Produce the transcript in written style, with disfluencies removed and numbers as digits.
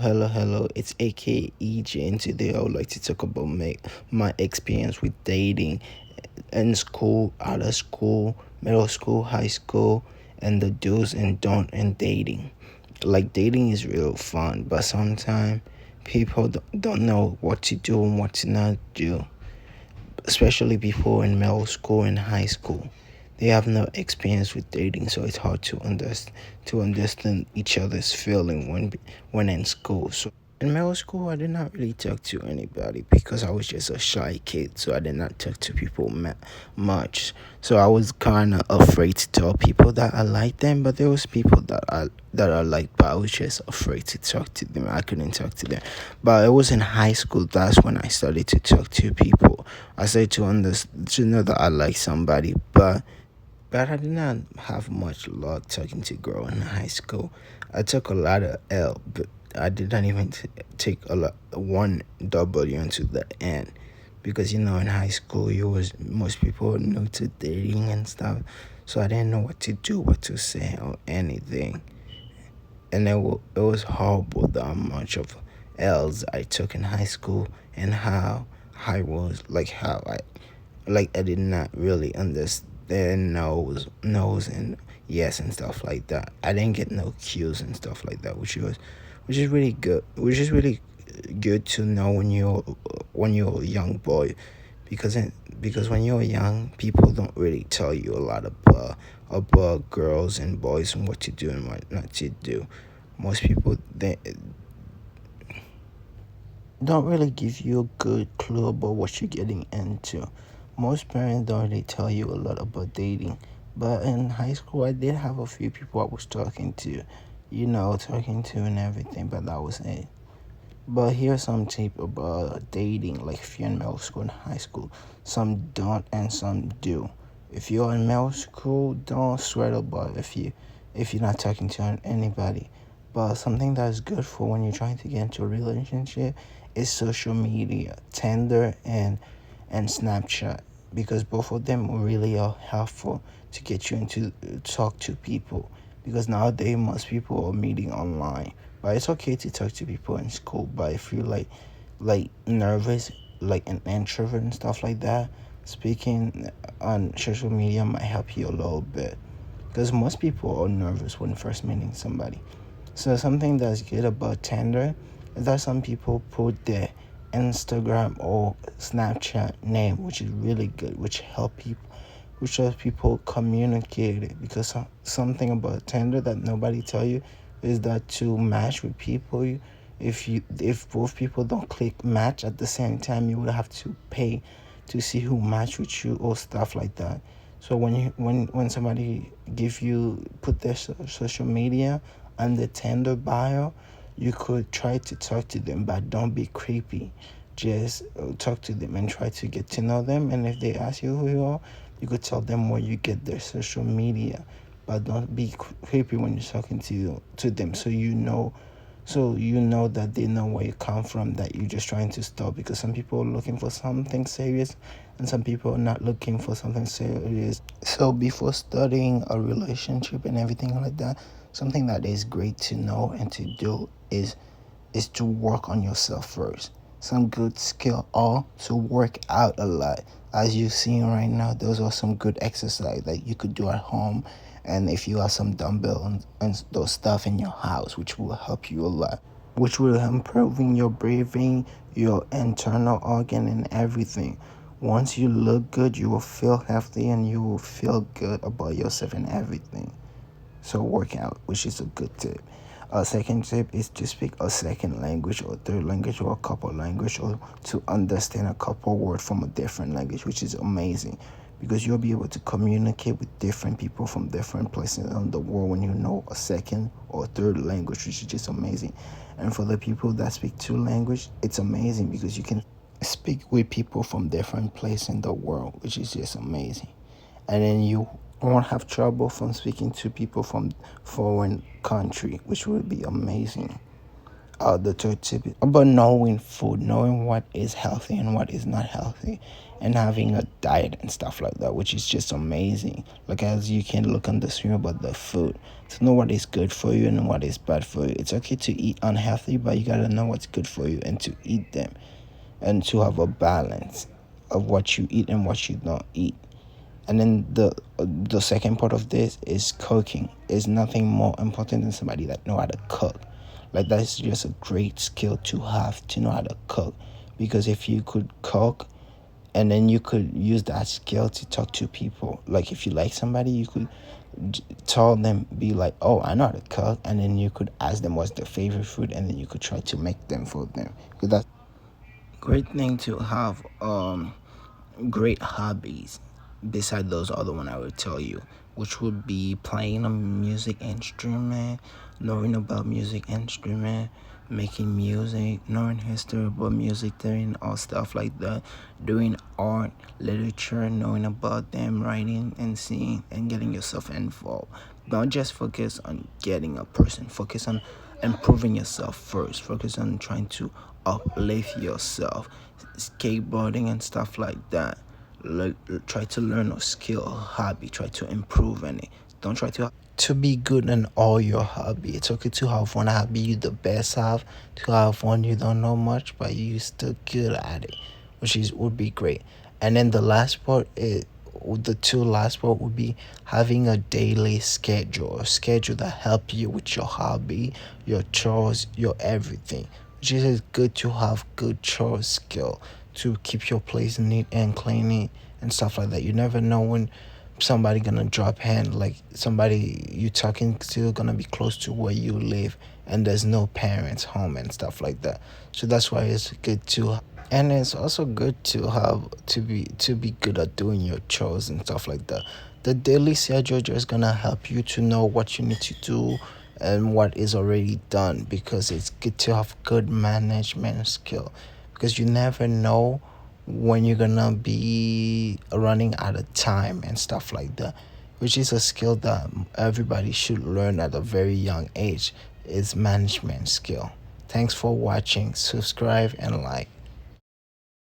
Hello, it's AKEJ, and today I would like to talk about my experience with dating in school, out of school, middle school, high school, and the do's and don't in dating. Like, dating is real fun, but sometimes people don't know what to do and what to not do, especially people in middle school and high school. They have no experience with dating, so it's hard to understand each other's feeling when in school. So in middle school, I did not really talk to anybody because I was just a shy kid, so I did not talk to people much. So I was kind of afraid to tell people that I liked them, but there was people that I liked, but I was just afraid to talk to them. I couldn't talk to them. But it was in high school. That's when I started to talk to people. I started to know that I like somebody, but I did not have much luck talking to girl in high school. I took a lot of L, but I did not even take one W into the end, because in high school you was most people were new to dating and stuff, so I didn't know what to do, what to say, or anything, and it was horrible the much of L's I took in high school, and how I was I did not really understand no's and yes and stuff like that. I didn't get no cues and stuff like that, which is really good. Which is really good to know when you're a young boy, because because when you're young, people don't really tell you a lot about girls and boys and what to do and what not to do. Most people they don't really give you a good clue about what you're getting into. Most parents don't really tell you a lot about dating. But in high school, I did have a few people I was talking to, talking to and everything, but that was it. But here's some tip about dating, like if you're in middle school and high school. Some don't and some do. If you're in middle school, don't sweat about if you're not talking to anybody. But something that's good for when you're trying to get into a relationship is social media, Tinder and Snapchat, because both of them really are helpful to get you into talk to people, because nowadays most people are meeting online. But it's okay to talk to people in school. But if you're like nervous, like an introvert and stuff like that, speaking on social media might help you a little bit, because most people are nervous when first meeting somebody. So something that's good about Tinder is that some people put their Instagram or Snapchat name, which is really good, which helps people communicate it. Because something about Tinder that nobody tell you is that to match with people, if both people don't click match at the same time, you would have to pay to see who match with you or stuff like that. So when somebody give you put their social media on the Tinder bio, you could try to talk to them, but don't be creepy. Just talk to them and try to get to know them. And if they ask you who you are, you could tell them where you get their social media, but don't be creepy when you're talking to them. So you know that they know where you come from, that you're just trying to stop, because some people are looking for something serious and some people are not looking for something serious. So before starting a relationship and everything like that, something that is great to know and to do is to work on yourself first. Some good skill are to work out a lot. As you've seen right now, those are some good exercise that you could do at home. And if you have some dumbbell and those stuff in your house, which will help you a lot, which will improving your breathing, your internal organ and everything. Once you look good, you will feel healthy and you will feel good about yourself and everything. So working out, which is a good tip. A second tip is to speak a second language or third language or a couple language, or to understand a couple word from a different language, which is amazing, because you'll be able to communicate with different people from different places in the world when you know a second or third language, which is just amazing. And for the people that speak two language, it's amazing because you can speak with people from different places in the world, which is just amazing. And then you won't have trouble from speaking to people from foreign country, which would be amazing. the two tip about knowing food, knowing what is healthy and what is not healthy, and having a diet and stuff like that, which is just amazing. Like as you can look on the screen about the food to know what is good for you and what is bad for you. It's okay to eat unhealthy, but you gotta know what's good for you and to eat them, and to have a balance of what you eat and what you don't eat. And then the second part of this is cooking. Is nothing more important than somebody that know how to cook. Like that's just a great skill to have, to know how to cook, because if you could cook, and then you could use that skill to talk to people. Like if you like somebody, you could tell them, be like, oh, I know how to cook, and then you could ask them what's their favorite food, and then you could try to make them for them, because that's great thing to have. Great hobbies beside those other one I would tell you, which would be playing a music instrument, knowing about music instrument, making music, knowing history about music, doing all stuff like that, doing art, literature, knowing about them, writing and singing, and getting yourself involved. Don't just focus on getting a person, focus on improving yourself first, focus on trying to uplift yourself. Skateboarding and stuff like that. Like, try to learn a skill or hobby, try to improve in it. Don't try to be good in all your hobby. It's okay to have one hobby you the best have, to have one you don't know much but you still good at it, which is would be great. And then the last part is, the two last part would be having a daily schedule, a schedule that help you with your hobby, your chores, your everything. Which is good to have good chores skill to keep your place neat and clean and stuff like that. You never know when somebody gonna drop hand, like somebody you talking to gonna be close to where you live and there's no parents home and stuff like that. So that's why it's good to, and it's also good to have to be good at doing your chores and stuff like that. The daily schedule just gonna help you to know what you need to do and what is already done, because it's good to have good management skill, because you never know when you're gonna be running out of time and stuff like that, which is a skill that everybody should learn at a very young age. Is management skill. Thanks for watching. Subscribe and like.